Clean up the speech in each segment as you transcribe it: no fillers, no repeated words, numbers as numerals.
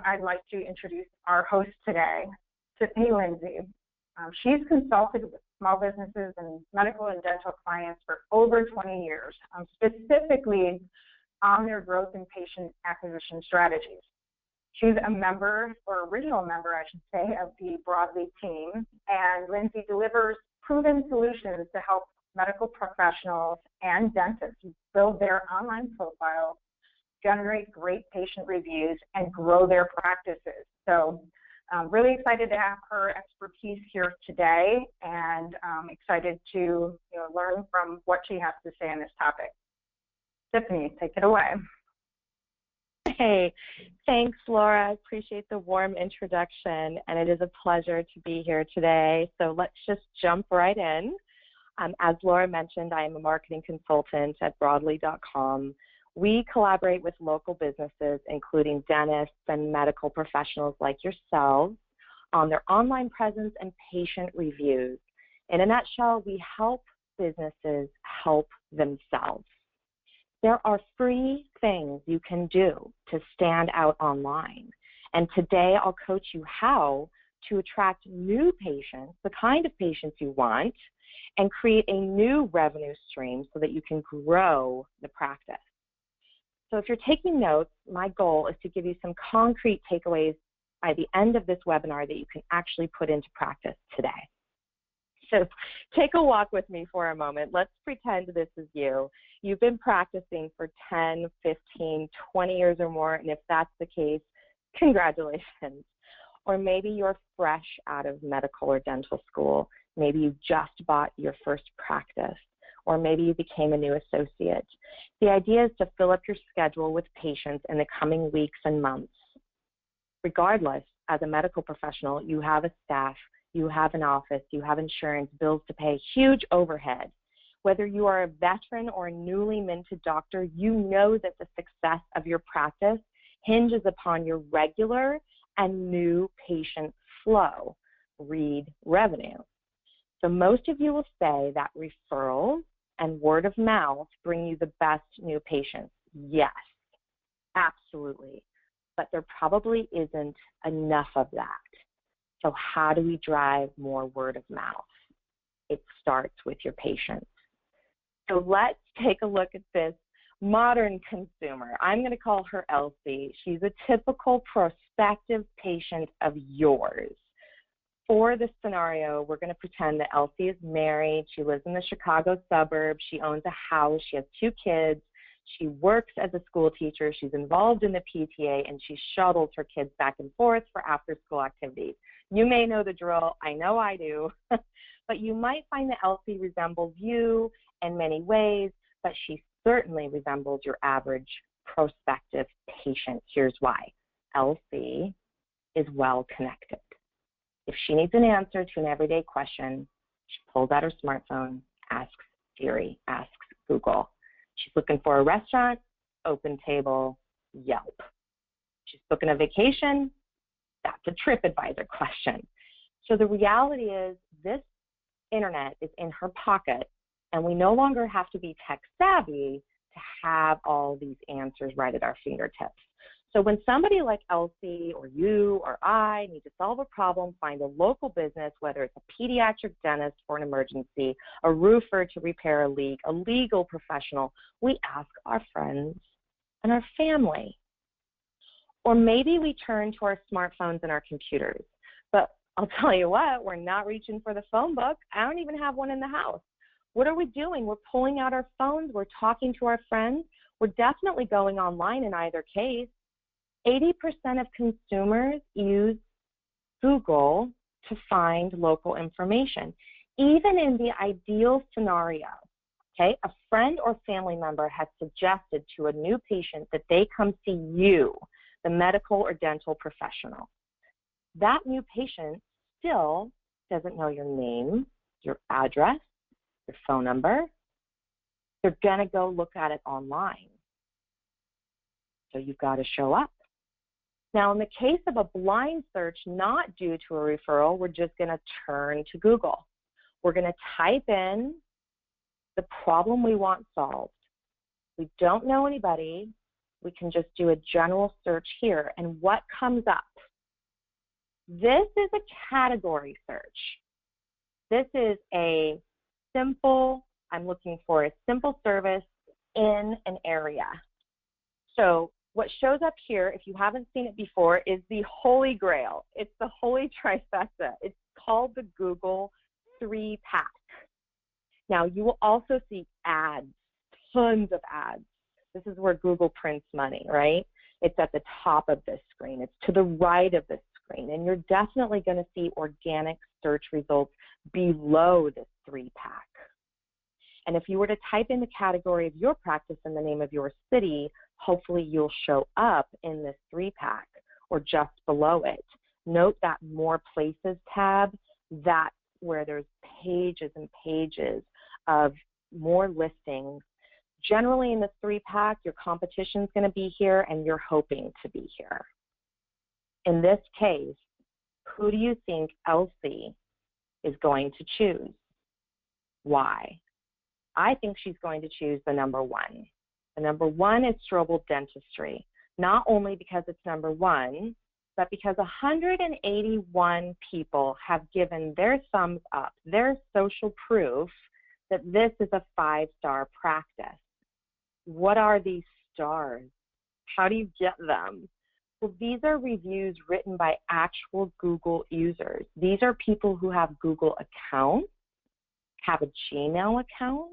I'd like to introduce our host today, Tiffany Lindsay. She's consulted with small businesses and medical and dental clients for over 20 years, specifically on their growth and patient acquisition strategies. She's a member, or original member, I should say, of the Broadly team, and Lindsay delivers proven solutions to help medical professionals and dentists build their online profiles, generate great patient reviews, and grow their practices. So really excited to have her expertise here today, and excited to learn from what she has to say on this topic. Tiffany, take it away. Hey, thanks, Laura. I appreciate the warm introduction, and it is a pleasure to be here today. So let's just jump right in. As Laura mentioned, I am a marketing consultant at Broadly.com. We collaborate with local businesses, including dentists and medical professionals like yourselves, on their online presence and patient reviews. In a nutshell, we help businesses help themselves. There are free things you can do to stand out online. And today I'll coach you how to attract new patients, the kind of patients you want, and create a new revenue stream so that you can grow the practice. So if you're taking notes, my goal is to give you some concrete takeaways by the end of this webinar that you can actually put into practice today. So take a walk with me for a moment. Let's pretend this is you. You've been practicing for 10, 15, 20 years or more, and if that's the case, congratulations. Or maybe you're fresh out of medical or dental school. Maybe you just bought your first practice, or maybe you became a new associate. The idea is to fill up your schedule with patients in the coming weeks and months. Regardless, as a medical professional, you have a staff, you have an office, you have insurance, bills to pay, huge overhead. Whether you are a veteran or a newly minted doctor, you know that the success of your practice hinges upon your regular and new patient flow, read revenue. So most of you will say that referrals and word of mouth bring you the best new patients. Yes, absolutely. But there probably isn't enough of that. So how do we drive more word of mouth? It starts with your patients. So let's take a look at this modern consumer. I'm going to call her Elsie. She's a typical prospective patient of yours. For this scenario, we're going to pretend that Elsie is married. She lives in the Chicago suburbs. She owns a house. She has 2 kids. She works as a school teacher. She's involved in the PTA, and she shuttles her kids back and forth for after-school activities. You may know the drill. I know I do. But you might find that Elsie resembles you in many ways, but she certainly resembles your average prospective patient. Here's why. Elsie is well connected. If she needs an answer to an everyday question, she pulls out her smartphone, asks Siri, asks Google. She's looking for a restaurant, Open Table, Yelp. She's booking a vacation, that's a TripAdvisor question. So the reality is this internet is in her pocket, and we no longer have to be tech savvy to have all these answers right at our fingertips. So when somebody like Elsie or you or I need to solve a problem, find a local business, whether it's a pediatric dentist for an emergency, a roofer to repair a leak, a legal professional, we ask our friends and our family. Or maybe we turn to our smartphones and our computers. But I'll tell you what, we're not reaching for the phone book. I don't even have one in the house. What are we doing? We're pulling out our phones. We're talking to our friends. We're definitely going online in either case. 80% of consumers use Google to find local information. Even in the ideal scenario, okay, a friend or family member has suggested to a new patient that they come see you, the medical or dental professional. That new patient still doesn't know your name, your address, your phone number. They're going to go look at it online. So you've got to show up. Now, in the case of a blind search not due to a referral, we're just going to turn to Google. We're going to type in the problem we want solved. We don't know anybody. we can just do a general search here. And what comes up? This is a category search. This is a simple, I'm looking for a simple service in an area. So what shows up here, if you haven't seen it before, is the holy grail. It's the holy trifecta. It's called the Google 3-pack. Now, you will also see ads, tons of ads. This is where Google prints money, right? It's at the top of this screen. It's to the right of this screen. And you're definitely going to see organic search results below this 3-pack. And if you were to type in the category of your practice and the name of your city, hopefully you'll show up in this 3-pack or just below it. Note that More Places tab, that's where there's pages and pages of more listings. Generally in this 3-pack, your competition's going to be here and you're hoping to be here. In this case, who do you think Elsie is going to choose? Why? I think she's going to choose the number 1. The number 1 is Strobel Dentistry, not only because it's number 1, but because 181 people have given their thumbs up, their social proof that this is a 5-star practice. What are these stars? How do you get them? Well, these are reviews written by actual Google users. These are people who have Google accounts, have a Gmail account.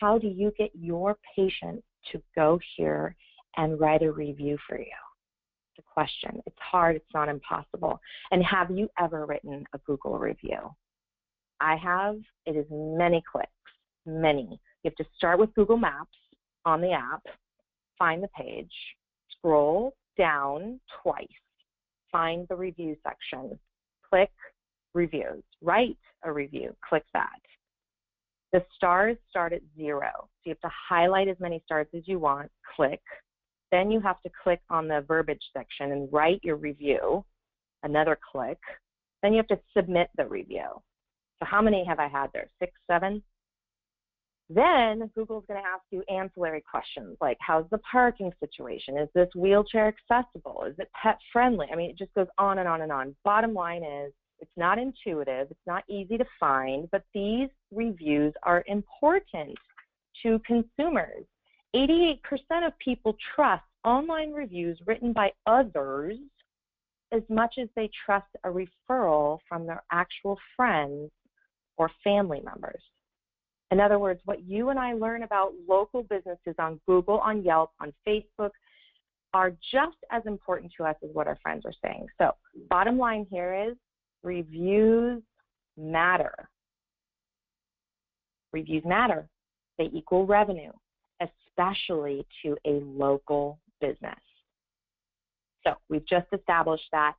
How do you get your patients to go here and write a review for you? It's a question. It's hard. It's not impossible. And have you ever written a Google review? I have. It is many clicks, many. You have to start with Google Maps on the app, find the page, scroll down twice, find the review section, click reviews, write a review, click that. The stars start at 0, so you have to highlight as many stars as you want, click. Then you have to click on the verbiage section and write your review, another click. Then you have to submit the review. So how many have I had there? 6, 7? Then Google's going to ask you ancillary questions like, how's the parking situation? Is this wheelchair accessible? Is it pet friendly? I mean, it just goes on and on and on. Bottom line is, it's not intuitive, it's not easy to find, but these reviews are important to consumers. 88% of people trust online reviews written by others as much as they trust a referral from their actual friends or family members. In other words, what you and I learn about local businesses on Google, on Yelp, on Facebook are just as important to us as what our friends are saying. So bottom line here is reviews matter. Reviews matter. They equal revenue, especially to a local business. So we've just established that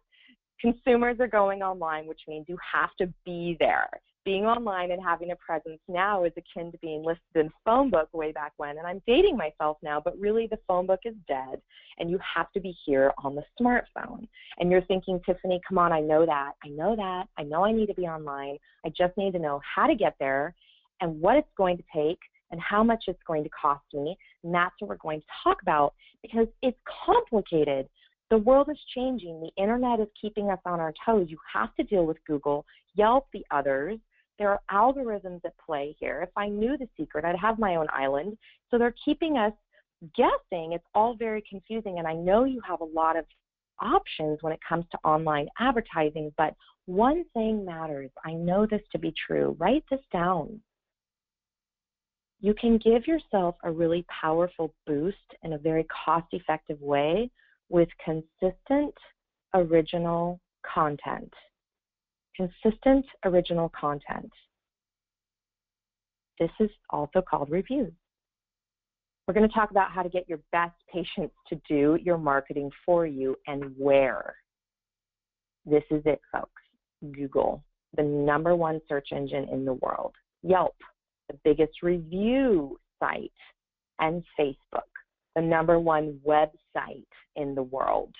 consumers are going online, which means you have to be there. Being online and having a presence now is akin to being listed in a phone book way back when, and I'm dating myself now, but really the phone book is dead, and you have to be here on the smartphone. And you're thinking, Tiffany, come on, I know that, I know I need to be online, I just need to know how to get there and what it's going to take and how much it's going to cost me, and that's what we're going to talk about because it's complicated. The world is changing. The internet is keeping us on our toes. You have to deal with Google, Yelp, the others. There are algorithms at play here. If I knew the secret, I'd have my own island. So they're keeping us guessing. It's all very confusing, and I know you have a lot of options when it comes to online advertising, but one thing matters. I know this to be true. Write this down. You can give yourself a really powerful boost in a very cost-effective way with consistent, original content. Consistent, original content. This is also called reviews. We're going to talk about how to get your best patients to do your marketing for you and where. This is it, folks. Google, the #1 search engine in the world. Yelp, the biggest review site. And Facebook, the #1 website in the world.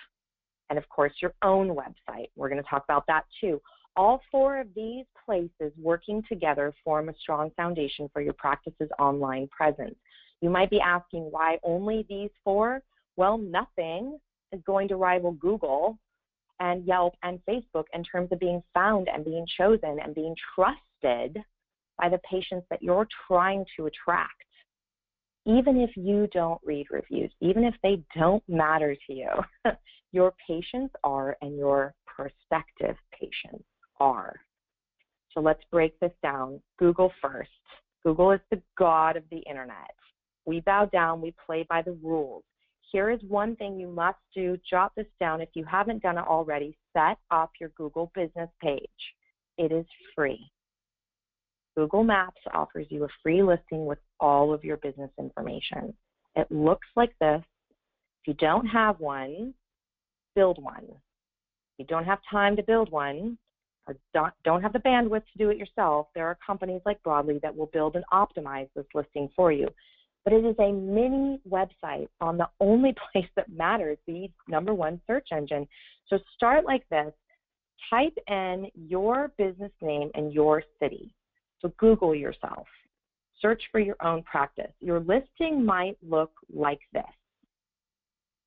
And of course, your own website. We're going to talk about that too. All 4 of these places working together form a strong foundation for your practice's online presence. You might be asking why only these 4? Well, nothing is going to rival Google and Yelp and Facebook in terms of being found and being chosen and being trusted by the patients that you're trying to attract. Even if you don't read reviews, even if they don't matter to you, your patients are and your prospective patients are. So let's break this down. Google first. Google is the god of the internet. We bow down, we play by the rules. Here is one thing you must do. Jot this down if you haven't done it already. Set up your Google business page. It is free. Google Maps offers you a free listing with all of your business information. It looks like this. If you don't have one, build one. If you don't have time to build one, or don't have the bandwidth to do it yourself, there are companies like Broadly that will build and optimize this listing for you. But it is a mini website on the only place that matters, the #1 search engine. So start like this. Type in your business name and your city. So Google yourself. Search for your own practice. Your listing might look like this.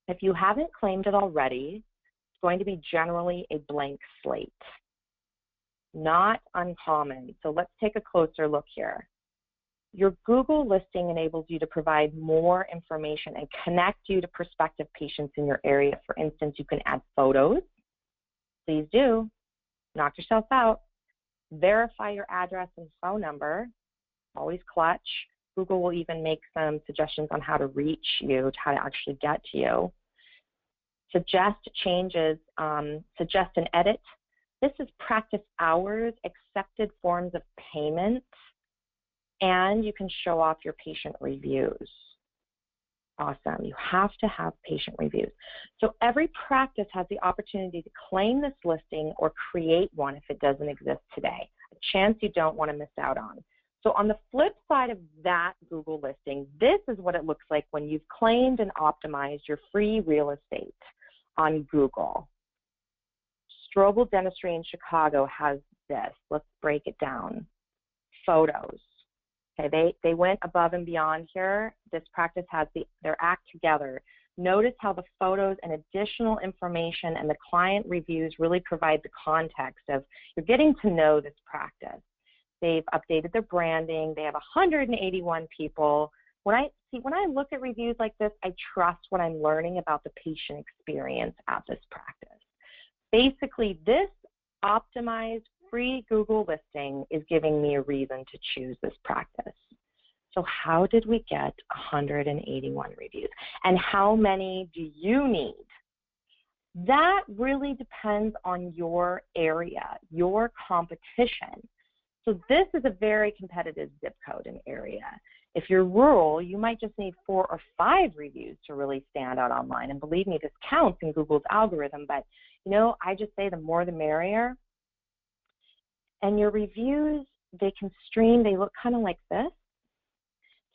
If you haven't claimed it already, it's going to be generally a blank slate. Not uncommon. So let's take a closer look here. Your Google listing enables you to provide more information and connect you to prospective patients in your area. For instance, you can add photos. Please do. Knock yourself out. Verify your address and phone number. Always clutch. Google will even make some suggestions on how to reach you, how to actually get to you. Suggest changes, suggest an edit. This is practice hours, accepted forms of payment, and you can show off your patient reviews. Awesome. You have to have patient reviews. So every practice has the opportunity to claim this listing or create one if it doesn't exist today, a chance you don't want to miss out on. So on the flip side of that Google listing, this is what it looks like when you've claimed and optimized your free real estate on Google. Strobel Dentistry in Chicago has this. Let's break it down. Photos. Okay, they went above and beyond here. This practice has their act together. Notice how the photos and additional information and the client reviews really provide the context of you're getting to know this practice. They've updated their branding. They have 181 people. When I look at reviews like this, I trust what I'm learning about the patient experience at this practice. Basically, this optimized free Google listing is giving me a reason to choose this practice. So how did we get 181 reviews? And how many do you need? That really depends on your area, your competition. So this is a very competitive zip code and area. If you're rural, you might just need 4 or 5 reviews to really stand out online. And believe me, this counts in Google's algorithm, but I just say the more the merrier. And your reviews, they can stream, they look kind of like this.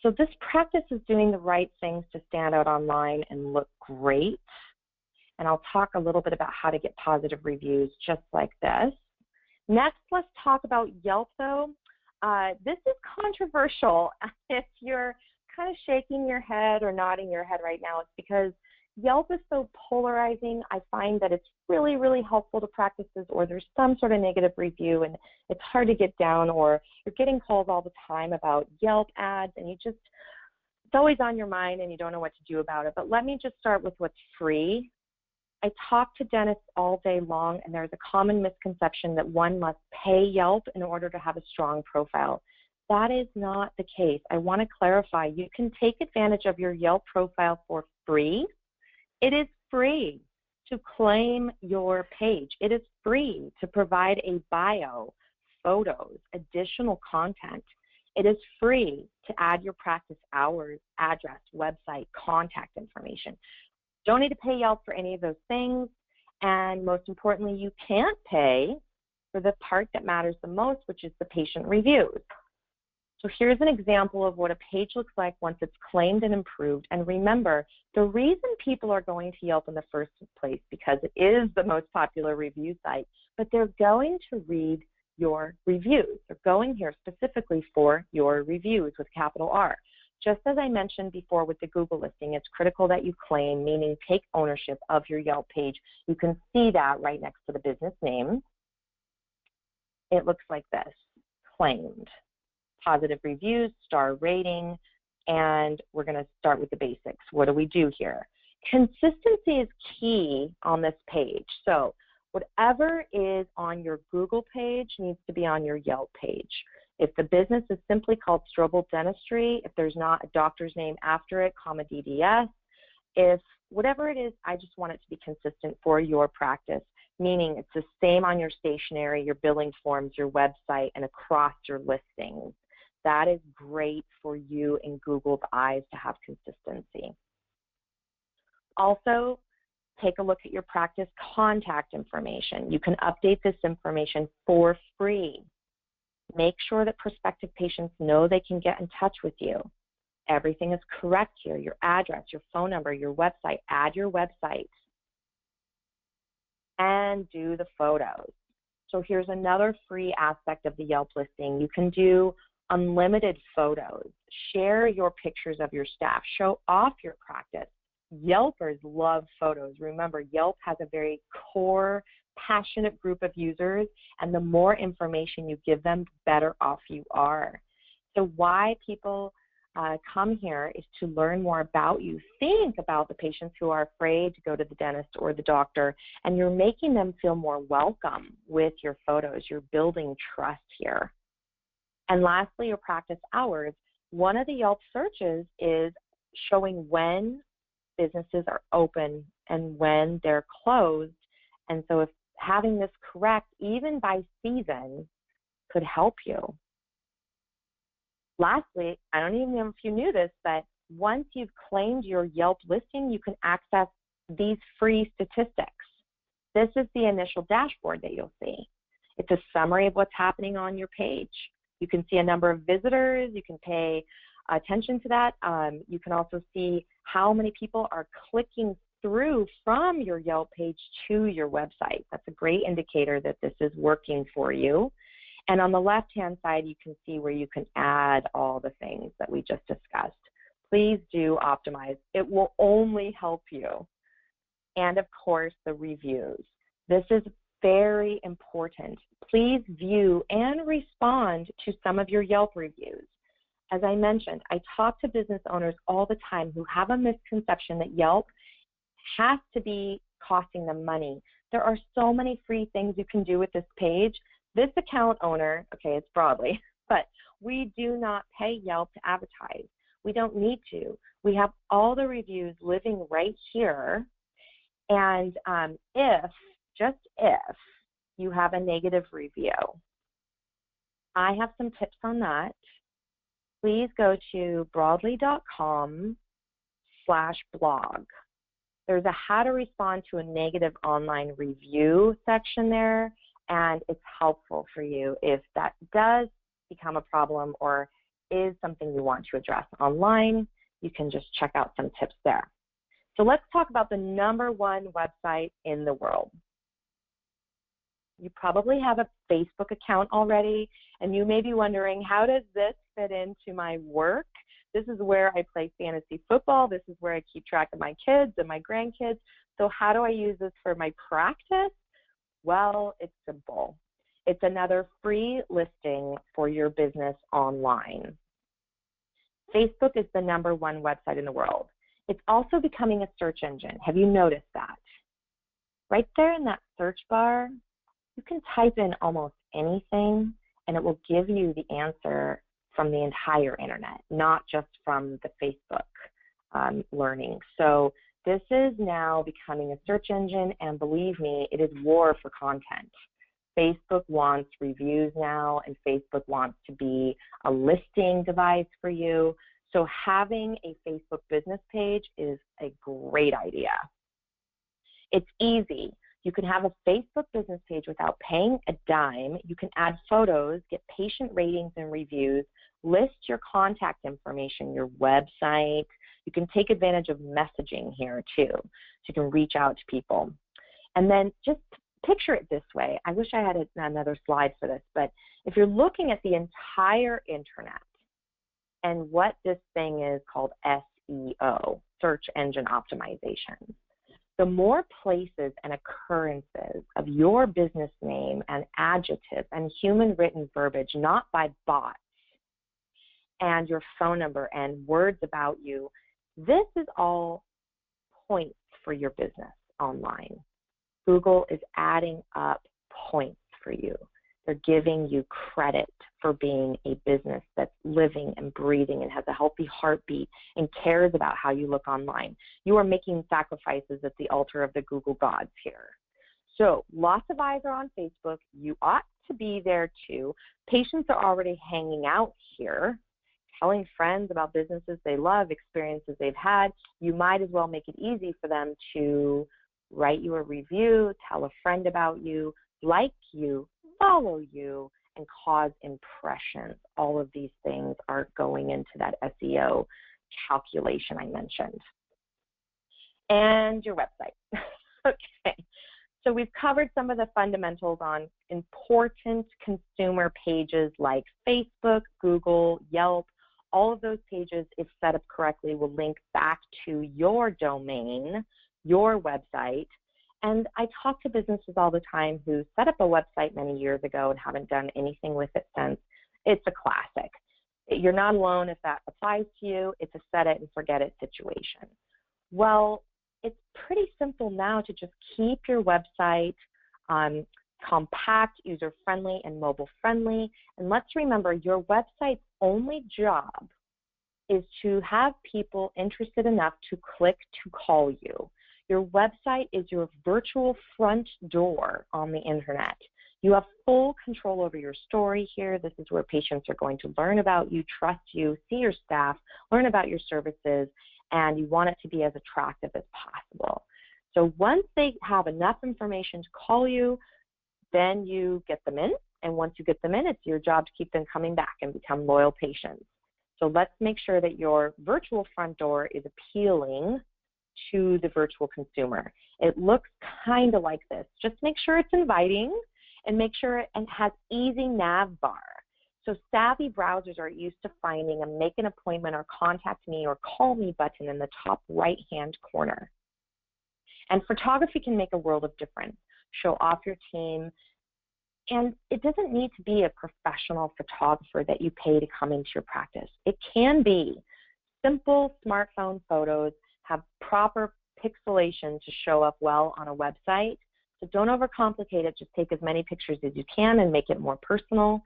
So this practice is doing the right things to stand out online and look great. And I'll talk a little bit about how to get positive reviews just like this. Next, let's talk about Yelp, though. This is controversial. If you're kind of shaking your head or nodding your head right now, it's because Yelp is so polarizing. I find that it's really, really helpful to practices, or there's some sort of negative review and it's hard to get down, or you're getting calls all the time about Yelp ads and it's always on your mind and you don't know what to do about it. But let me just start with what's free. I talk to dentists all day long, and there's a common misconception that one must pay Yelp in order to have a strong profile. That is not the case. I want to clarify, you can take advantage of your Yelp profile for free. It is free to claim your page. It is free to provide a bio, photos, additional content. It is free to add your practice hours, address, website, contact information. Don't need to pay Yelp for any of those things. And most importantly, you can't pay for the part that matters the most, which is the patient reviews. So here's an example of what a page looks like once it's claimed and improved. And remember, the reason people are going to Yelp in the first place because it is the most popular review site, but they're going to read your reviews. They're going here specifically for your reviews with capital R. Just as I mentioned before with the Google listing, it's critical that you claim, meaning take ownership of your Yelp page. You can see that right next to the business name. It looks like this: claimed, positive reviews, star rating, and we're going to start with the basics. What do we do here? Consistency is key on this page. So whatever is on your Google page needs to be on your Yelp page. If the business is simply called Strobel Dentistry, if there's not a doctor's name after it, comma DDS, if whatever it is, I just want it to be consistent for your practice, meaning it's the same on your stationery, your billing forms, your website, and across your listings. That is great for you in Google's eyes to have consistency. Also, take a look at your practice contact information. You can update this information for free. Make sure that prospective patients know they can get in touch with you. Everything is correct here: your address, your phone number, your website. Add your website. And do the photos. So here's another free aspect of the Yelp listing. You can do unlimited photos. Share your pictures of your staff. Show off your practice. Yelpers love photos. Remember, Yelp has a very core, passionate group of users, and the more information you give them, the better off you are. So why people come here is to learn more about you. Think about the patients who are afraid to go to the dentist or the doctor, and you're making them feel more welcome with your photos. You're building trust here. And lastly, your practice hours. One of the Yelp searches is showing when businesses are open and when they're closed. And so if having this correct, even by season, could help you. Lastly, I don't even know if you knew this, but once you've claimed your Yelp listing, you can access these free statistics. This is the initial dashboard that you'll see. It's a summary of what's happening on your page. You can see a number of visitors. You can pay attention to that. You can also see how many people are clicking through from your Yelp page to your website. That's a great indicator that this is working for you. And on the left-hand side, you can see where you can add all the things that we just discussed. Please do optimize. It will only help you. And of course, the reviews. This is very important. Please view and respond to some of your Yelp reviews. As I mentioned, I talk to business owners all the time who have a misconception that Yelp has to be costing them money. There are so many free things you can do with this page. This account owner, okay, it's broadly, but we do not pay Yelp to advertise. We don't need to. We have all the reviews living right here. And just if you have a negative review, I have some tips on that. Please go to broadly.com/blog. There's a how to respond to a negative online review section there, and it's helpful for you if that does become a problem or is something you want to address online. You can just check out some tips there. So let's talk about the #1 website in the world. You probably have a Facebook account already, and you may be wondering, how does this fit into my work? This is where I play fantasy football. This is where I keep track of my kids and my grandkids. So how do I use this for my practice? Well, it's simple. It's another free listing for your business online. Facebook is the #1 website in the world. It's also becoming a search engine. Have you noticed that? Right there in that search bar, you can type in almost anything, and it will give you the answer from the entire internet, not just from the Facebook learning. So this is now becoming a search engine, and believe me, it is war for content. Facebook wants reviews now, and Facebook wants to be a listing device for you. So having a Facebook business page is a great idea. It's easy. You can have a Facebook business page without paying a dime. You can add photos, get patient ratings and reviews, list your contact information, your website. You can take advantage of messaging here too, so you can reach out to people. And then just picture it this way. I wish I had another slide for this, but if you're looking at the entire internet, and what this thing is called SEO, search engine optimization. The more places and occurrences of your business name and adjectives and human written verbiage, not by bots, and your phone number and words about you, this is all points for your business online. Google is adding up points for you. They're giving you credit for being a business that's living and breathing and has a healthy heartbeat and cares about how you look online. You are making sacrifices at the altar of the Google gods here. So lots of eyes are on Facebook. You ought to be there too. Patients are already hanging out here, telling friends about businesses they love, experiences they've had. You might as well make it easy for them to write you a review, tell a friend about you, like you, follow you, and cause impressions. All of these things are going into that SEO calculation I mentioned. And your website. Okay, so we've covered some of the fundamentals on important consumer pages like Facebook, Google, Yelp. All of those pages, if set up correctly, will link back to your domain, your website. And I talk to businesses all the time who set up a website many years ago and haven't done anything with it since. It's a classic. You're not alone if that applies to you. It's a set it and forget it situation. Well, it's pretty simple now to just keep your website compact, user-friendly, and mobile-friendly. And let's remember, your website's only job is to have people interested enough to click to call you. Your website is your virtual front door on the internet. You have full control over your story here. This is where patients are going to learn about you, trust you, see your staff, learn about your services, and you want it to be as attractive as possible. So once they have enough information to call you, then you get them in. And once you get them in, it's your job to keep them coming back and become loyal patients. So let's make sure that your virtual front door is appealing to the virtual consumer. It looks kind of like this. Just make sure it's inviting and make sure it has easy nav bar. So savvy browsers are used to finding a make an appointment or contact me or call me button in the top right-hand corner. And photography can make a world of difference. Show off your team. And it doesn't need to be a professional photographer that you pay to come into your practice. It can be simple smartphone photos, have proper pixelation to show up well on a website. So don't overcomplicate it. Just take as many pictures as you can and make it more personal.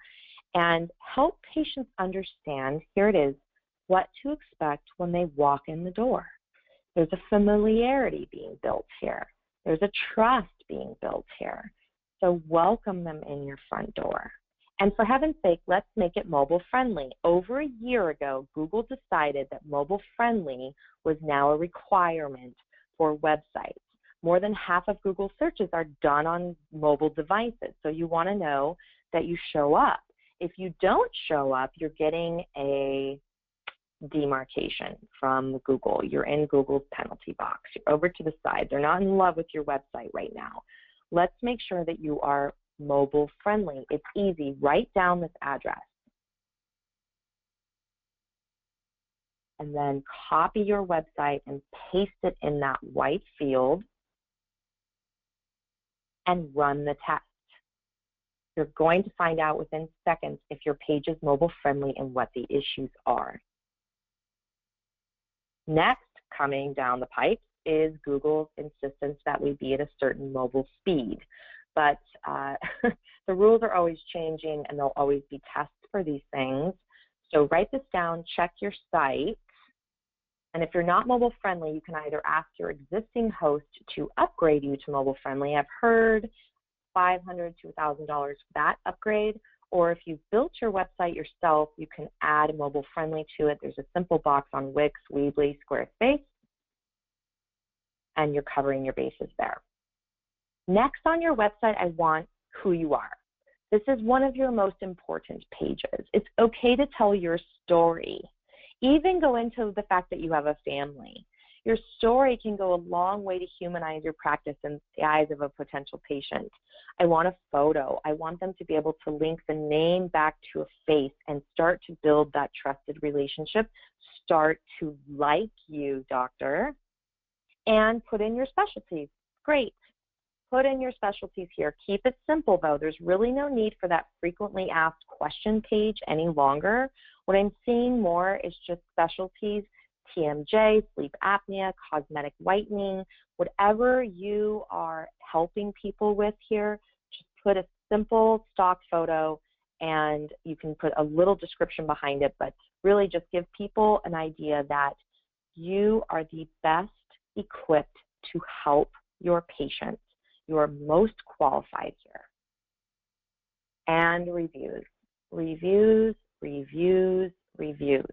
And help patients understand, here it is, what to expect when they walk in the door. There's a familiarity being built here. There's a trust being built here. So welcome them in your front door. And for heaven's sake, let's make it mobile friendly. Over a year ago, Google decided that mobile friendly was now a requirement for websites. More than half of Google searches are done on mobile devices. So you want to know that you show up. If you don't show up, you're getting a demarcation from Google. You're in Google's penalty box. You're over to the side. They're not in love with your website right now. Let's make sure that you are mobile friendly. It's easy. Write down this address. And then copy your website and paste it in that white field and run the test. You're going to find out within seconds if your page is mobile friendly and what the issues are. Next, coming down the pipe, is Google's insistence that we be at a certain mobile speed. But the rules are always changing and there'll always be tests for these things. So write this down, check your site, and if you're not mobile friendly, you can either ask your existing host to upgrade you to mobile friendly. I've heard $500 to $1,000 for that upgrade, or if you've built your website yourself, you can add mobile friendly to it. There's a simple box on Wix, Weebly, Squarespace, and you're covering your bases there. Next on your website, I want who you are. This is one of your most important pages. It's okay to tell your story. Even go into the fact that you have a family. Your story can go a long way to humanize your practice in the eyes of a potential patient. I want a photo. I want them to be able to link the name back to a face and start to build that trusted relationship, start to like you, doctor, and put in your specialties. Great. Put in your specialties here. Keep it simple, though. There's really no need for that frequently asked question page any longer. What I'm seeing more is just specialties, TMJ, sleep apnea, cosmetic whitening, whatever you are helping people with here, just put a simple stock photo and you can put a little description behind it, but really just give people an idea that you are the best equipped to help your patients. You are most qualified here. And reviews, reviews, reviews, reviews.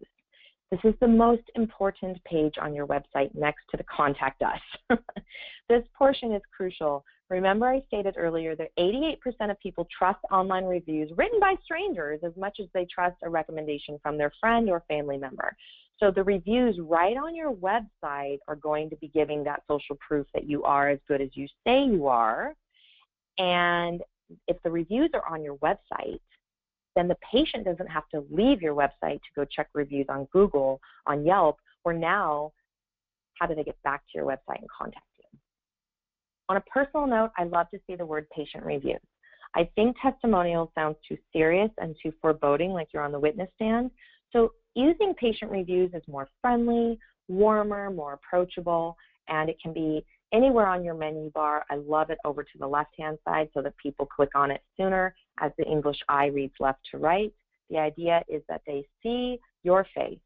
This is the most important page on your website next to the contact us. This portion is crucial. Remember I stated earlier that 88% of people trust online reviews written by strangers as much as they trust a recommendation from their friend or family member. So the reviews right on your website are going to be giving that social proof that you are as good as you say you are. And if the reviews are on your website, then the patient doesn't have to leave your website to go check reviews on Google, on Yelp, or now, how do they get back to your website and contact you? On a personal note, I love to see the word patient reviews. I think testimonial sounds too serious and too foreboding, like you're on the witness stand. So using patient reviews is more friendly, warmer, more approachable, and it can be anywhere on your menu bar. I love it over to the left-hand side so that people click on it sooner as the English eye reads left to right. The idea is that they see your face,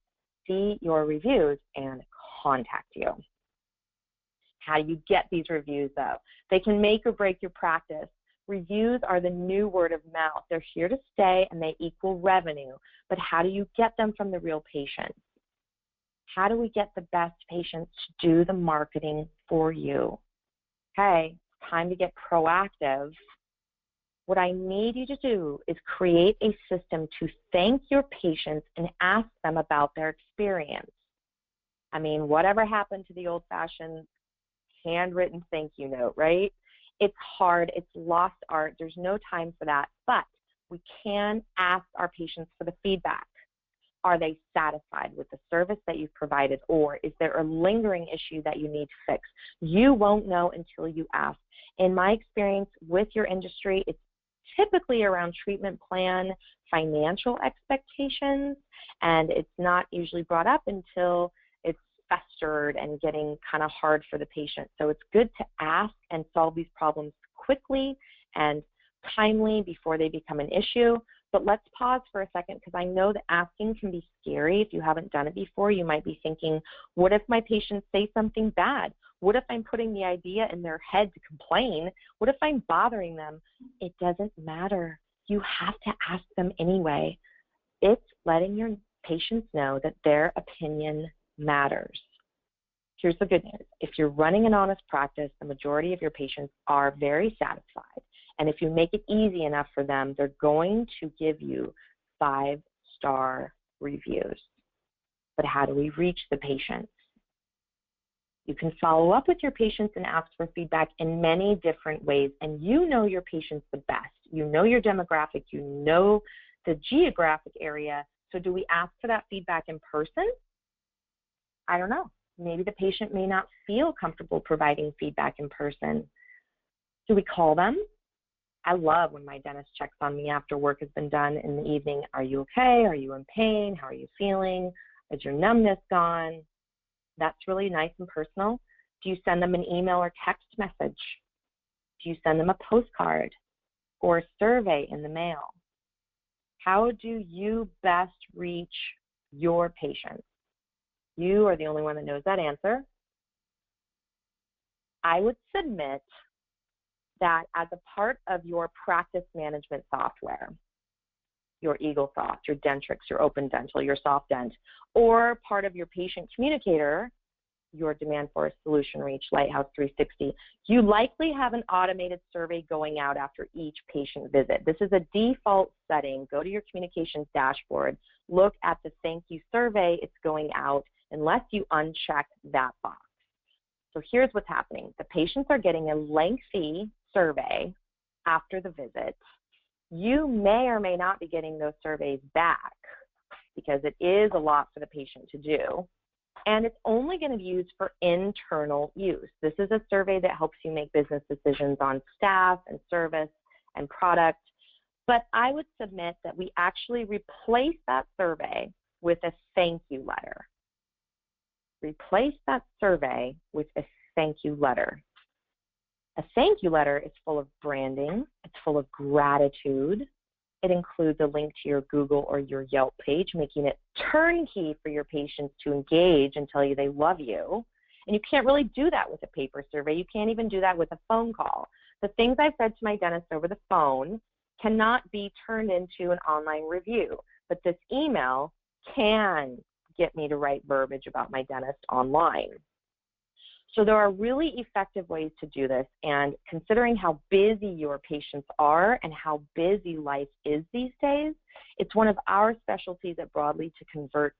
see your reviews, and contact you. How do you get these reviews, though? They can make or break your practice. Reviews are the new word of mouth. They're here to stay, and they equal revenue. But how do you get them from the real patients? How do we get the best patients to do the marketing for you? Okay, it's time to get proactive. What I need you to do is create a system to thank your patients and ask them about their experience. I mean, whatever happened to the old-fashioned handwritten thank you note, right? It's hard, it's lost art, there's no time for that, but we can ask our patients for the feedback. Are they satisfied with the service that you've provided, or is there a lingering issue that you need to fix? You won't know until you ask. In my experience with your industry, it's typically around treatment plan, financial expectations, and it's not usually brought up until it's festered and getting kind of hard for the patient. So it's good to ask and solve these problems quickly and timely before they become an issue. But let's pause for a second, because I know that asking can be scary. If you haven't done it before, you might be thinking, what if my patients say something bad? What if I'm putting the idea in their head to complain? What if I'm bothering them? It doesn't matter. You have to ask them anyway. It's letting your patients know that their opinion matters. Here's the good news. If you're running an honest practice, the majority of your patients are very satisfied. And if you make it easy enough for them, they're going to give you 5-star reviews. But how do we reach the patients? You can follow up with your patients and ask for feedback in many different ways. And you know your patients the best. You know your demographic. You know the geographic area. So do we ask for that feedback in person? I don't know. Maybe the patient may not feel comfortable providing feedback in person. Do we call them? I love when my dentist checks on me after work has been done in the evening. Are you okay? Are you in pain? How are you feeling? Is your numbness gone? That's really nice and personal. Do you send them an email or text message? Do you send them a postcard or a survey in the mail? How do you best reach your patients? You are the only one that knows that answer. I would submit that as a part of your practice management software, your EagleSoft, your Dentrix, your Open Dental, your SoftDent, or part of your patient communicator, your Demand Force Solution Reach, Lighthouse 360, you likely have an automated survey going out after each patient visit. This is a default setting. Go to your communications dashboard, look at the thank you survey. It's going out unless you uncheck that box. So here's what's happening. The patients are getting a lengthy survey after the visit. You may or may not be getting those surveys back because it is a lot for the patient to do. And it's only going to be used for internal use. This is a survey that helps you make business decisions on staff and service and product. But I would submit that we actually replace that survey with a thank you letter. Replace that survey with a thank you letter. A thank you letter is full of branding. It's full of gratitude. It includes a link to your Google or your Yelp page, making it turnkey for your patients to engage and tell you they love you. And you can't really do that with a paper survey. You can't even do that with a phone call. The things I've said to my dentist over the phone cannot be turned into an online review. But this email can get me to write verbiage about my dentist online. So there are really effective ways to do this, and considering how busy your patients are and how busy life is these days, it's one of our specialties at Broadly to convert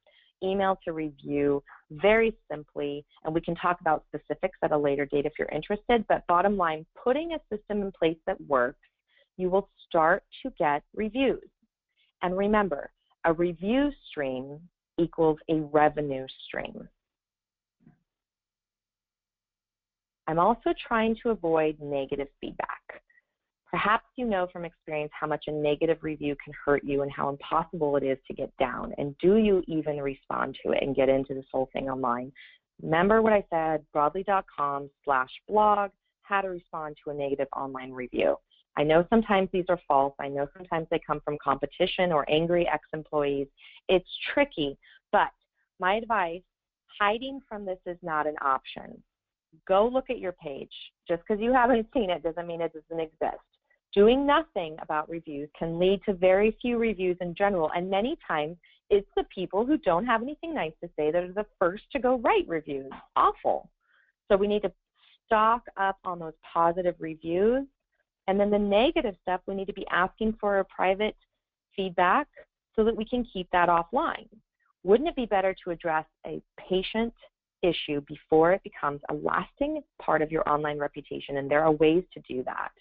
email to review very simply, and we can talk about specifics at a later date if you're interested, but bottom line, putting a system in place that works, you will start to get reviews. And remember, a review stream equals a revenue stream. I'm also trying to avoid negative feedback. Perhaps you know from experience how much a negative review can hurt you and how impossible it is to get down. And do you even respond to it and get into this whole thing online? Remember what I said, broadly.com/blog, how to respond to a negative online review. I know sometimes these are false. I know sometimes they come from competition or angry ex-employees. It's tricky, but my advice, hiding from this is not an option. Go look at your page. Just because you haven't seen it doesn't mean it doesn't exist. Doing nothing about reviews can lead to very few reviews in general, and many times it's the people who don't have anything nice to say that are the first to go write reviews. Awful. So we need to stock up on those positive reviews, and then the negative stuff, we need to be asking for a private feedback so that we can keep that offline. Wouldn't it be better to address a patient issue before it becomes a lasting part of your online reputation? And there are ways to do that.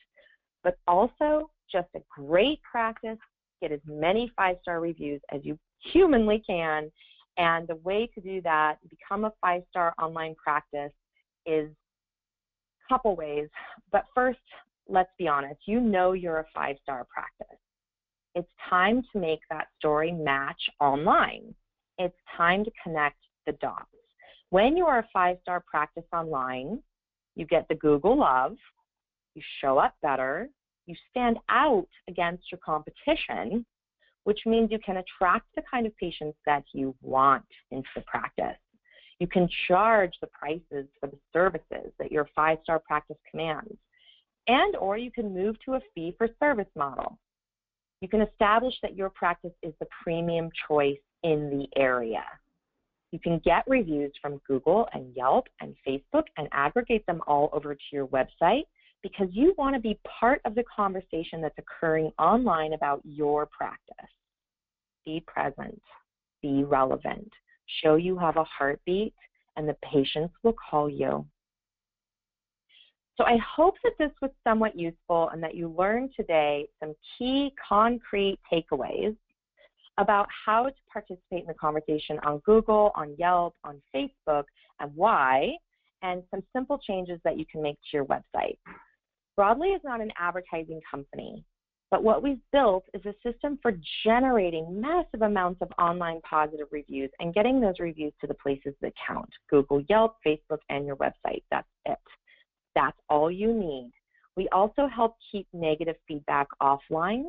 But also, just a great practice, get as many 5-star reviews as you humanly can. And the way to do that, become a 5-star online practice, is a couple ways. But first, let's be honest, you know you're a 5-star practice. It's time to make that story match online. It's time to connect the dots. When you are a 5-star practice online, you get the Google love, you show up better, you stand out against your competition, which means you can attract the kind of patients that you want into the practice. You can charge the prices for the services that your 5-star practice commands, and or you can move to a fee-for-service model. You can establish that your practice is the premium choice in the area. You can get reviews from Google and Yelp and Facebook and aggregate them all over to your website because you want to be part of the conversation that's occurring online about your practice. Be present, be relevant, show you have a heartbeat, and the patients will call you. So I hope that this was somewhat useful and that you learned today some key concrete takeaways about how to participate in the conversation on Google, on Yelp, on Facebook, and why, and some simple changes that you can make to your website. Broadly is not an advertising company, but what we've built is a system for generating massive amounts of online positive reviews and getting those reviews to the places that count: Google, Yelp, Facebook, and your website. That's it. That's all you need. We also help keep negative feedback offline,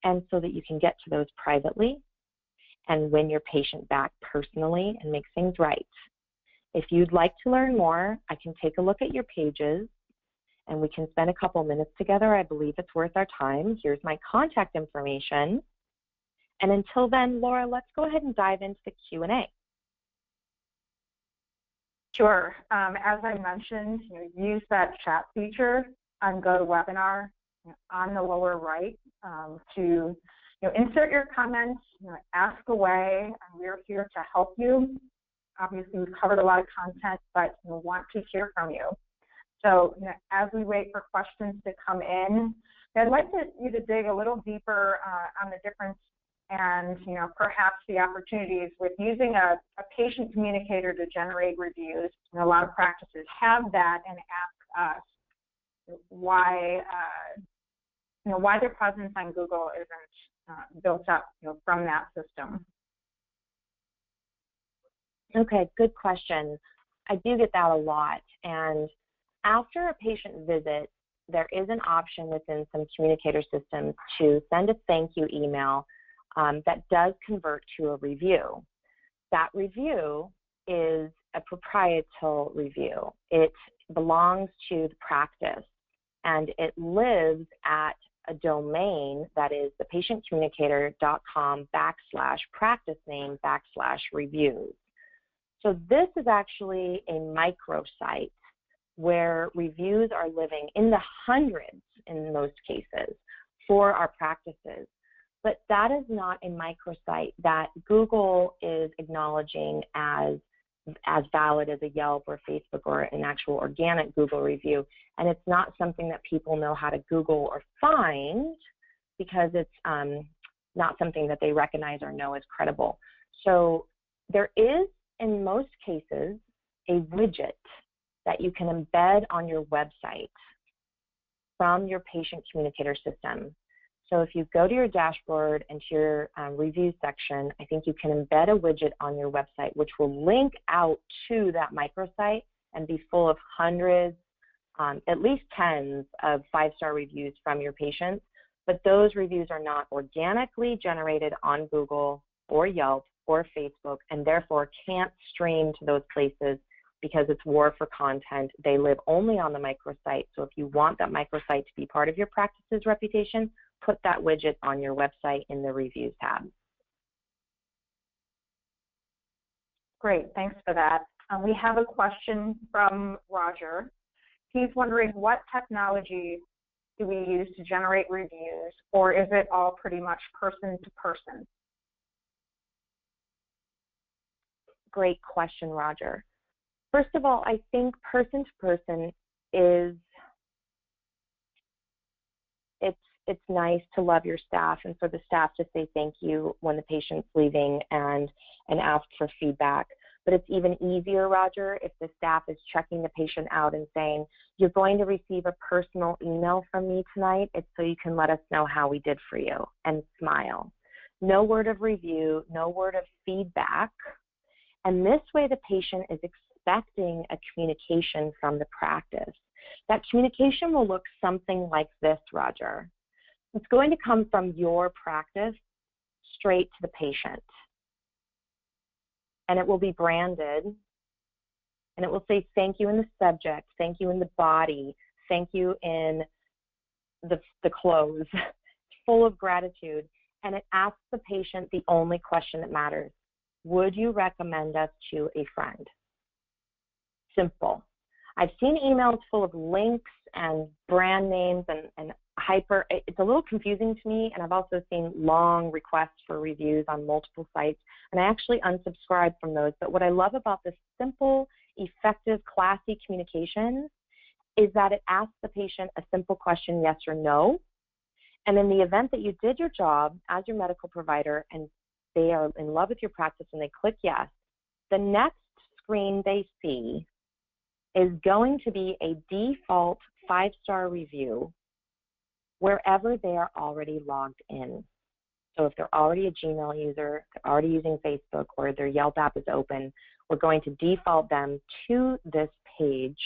and so that you can get to those privately and win your patient back personally and make things right. If you'd like to learn more, I can take a look at your pages and we can spend a couple minutes together. I believe it's worth our time. Here's my contact information. And until then, Laura, let's go ahead and dive into the Q&A. Sure. As I mentioned, use that chat feature on GoToWebinar on the lower right to insert your comments, ask away, and we're here to help you. obviously we've covered a lot of content, but we want to hear from you. So as we wait for questions to come in, I'd like you to dig a little deeper on the difference and perhaps the opportunities with using a patient communicator to generate reviews. A lot of practices have that and ask us why their presence on Google isn't built up from that system. Okay, good question. I do get that a lot. And after a patient visit, there is an option within some communicator systems to send a thank you email that does convert to a review. That review is a proprietary review. It belongs to the practice, and it lives at a domain that is thepatientcommunicator.com/practice name/reviews. So this is actually a microsite where reviews are living in the hundreds in most cases for our practices. But that is not a microsite that Google is acknowledging as valid as a Yelp or Facebook or an actual organic Google review. And it's not something that people know how to Google or find because it's not something that they recognize or know as credible. So there is, in most cases, a widget that you can embed on your website from your patient communicator system. So if you go to your dashboard and to your review section, I think you can embed a widget on your website which will link out to that microsite and be full of hundreds, at least tens of 5-star reviews from your patients. But those reviews are not organically generated on Google or Yelp or Facebook, and therefore can't stream to those places because it's war for content. They live only on the microsite. So if you want that microsite to be part of your practice's reputation, put that widget on your website in the reviews tab. Great, thanks for that. We have a question from Roger. He's wondering, what technology do we use to generate reviews, or is it all pretty much person to person? Great question, Roger. First of all, I think person to person is, it's nice to love your staff and for the staff to say thank you when the patient's leaving and ask for feedback. But it's even easier, Roger, if the staff is checking the patient out and saying, you're going to receive a personal email from me tonight. It's so you can let us know how we did for you, and smile. No word of review, no word of feedback. And this way the patient is expecting a communication from the practice. That communication will look something like this, Roger. It's going to come from your practice straight to the patient. And it will be branded, and it will say thank you in the subject, thank you in the body, thank you in the close, full of gratitude. And it asks the patient the only question that matters. Would you recommend us to a friend? Simple. I've seen emails full of links and brand names and hyper. It's a little confusing to me, and I've also seen long requests for reviews on multiple sites, and I actually unsubscribe from those. But what I love about this simple, effective, classy communication is that it asks the patient a simple question, yes or no, and in the event that you did your job as your medical provider and they are in love with your practice and they click yes, the next screen they see is going to be a default 5-star review wherever they are already logged in. So if they're already a Gmail user, they're already using Facebook, or their Yelp app is open, we're going to default them to this page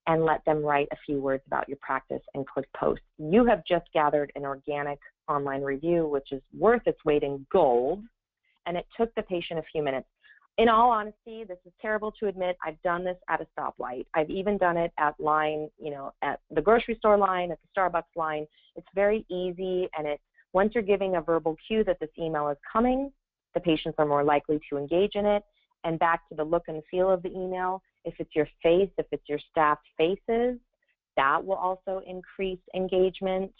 and let them write a few words about your practice and click post. You have just gathered an organic online review, which is worth its weight in gold, and it took the patient a few minutes. In all honesty, this is terrible to admit, I've done this at a stoplight. I've even done it at line, at the grocery store line, at the Starbucks line. It's very easy, and once you're giving a verbal cue that this email is coming, the patients are more likely to engage in it. And back to the look and feel of the email, if it's your face, if it's your staff's faces, that will also increase engagement.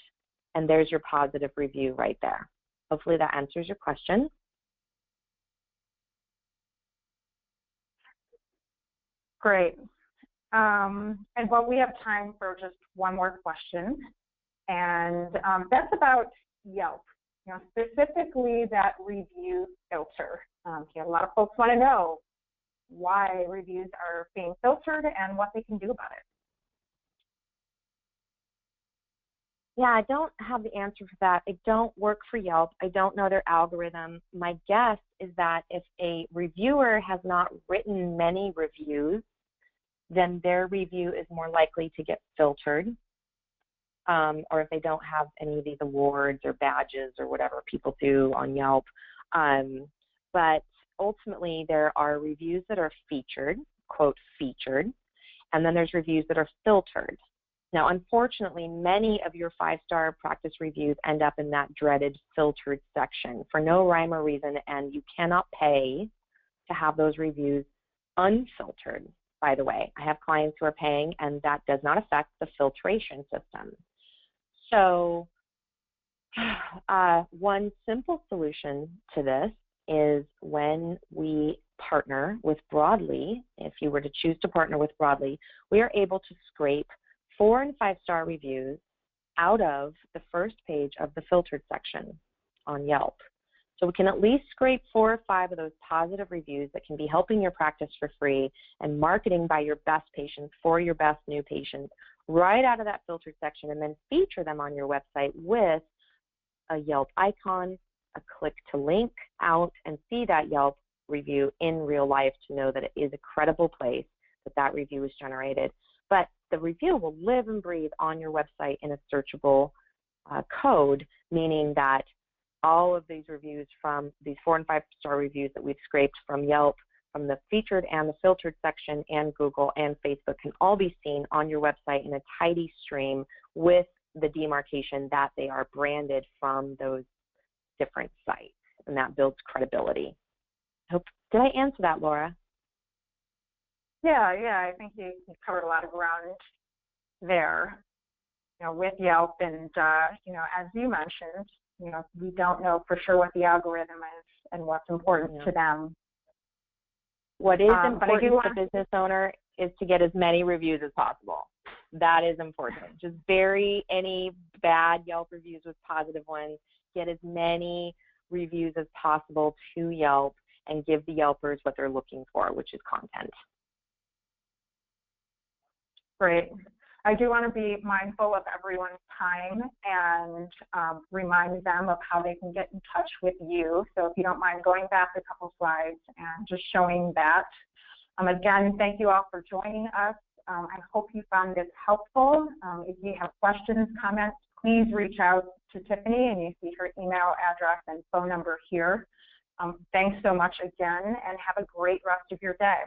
And there's your positive review right there. Hopefully that answers your question. Great. And well, we have time for just one more question, and that's about Yelp. You know, specifically that review filter. A lot of folks want to know why reviews are being filtered and what they can do about it. Yeah, I don't have the answer for that. I don't work for Yelp. I don't know their algorithm. My guess is that if a reviewer has not written many reviews, then their review is more likely to get filtered. Or if they don't have any of these awards or badges or whatever people do on Yelp. But ultimately, there are reviews that are featured, quote, featured, and then there's reviews that are filtered. Now, unfortunately, many of your 5-star practice reviews end up in that dreaded filtered section for no rhyme or reason, and you cannot pay to have those reviews unfiltered, by the way. I have clients who are paying, and that does not affect the filtration system. So one simple solution to this is when we partner with Broadly, if you were to choose to partner with Broadly, we are able to scrape 4- and 5-star reviews out of the first page of the filtered section on Yelp. So we can at least scrape 4 or 5 of those positive reviews that can be helping your practice for free and marketing by your best patients for your best new patients right out of that filtered section, and then feature them on your website with a Yelp icon, a click to link out, and see that Yelp review in real life to know that it is a credible place that review is generated. But the review will live and breathe on your website in a searchable code, meaning that all of these reviews from these 4- and 5-star reviews that we've scraped from Yelp, from the featured and the filtered section, and Google and Facebook can all be seen on your website in a tidy stream with the demarcation that they are branded from those different sites, and that builds credibility. Did I answer that, Laura? Yeah, I think you covered a lot of ground there. You know, with Yelp, and you know, as you mentioned, you know, we don't know for sure what the algorithm is and what's important to them. What is important to the business owner is to get as many reviews as possible. That is important. Just bury any bad Yelp reviews with positive ones. Get as many reviews as possible to Yelp and give the Yelpers what they're looking for, which is content. Great. I do want to be mindful of everyone's time and remind them of how they can get in touch with you. So if you don't mind going back a couple slides and just showing that. Again, thank you all for joining us. I hope you found this helpful. If you have questions, comments, please reach out to Tiffany, and you see her email address and phone number here. Thanks so much again, and have a great rest of your day.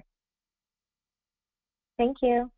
Thank you.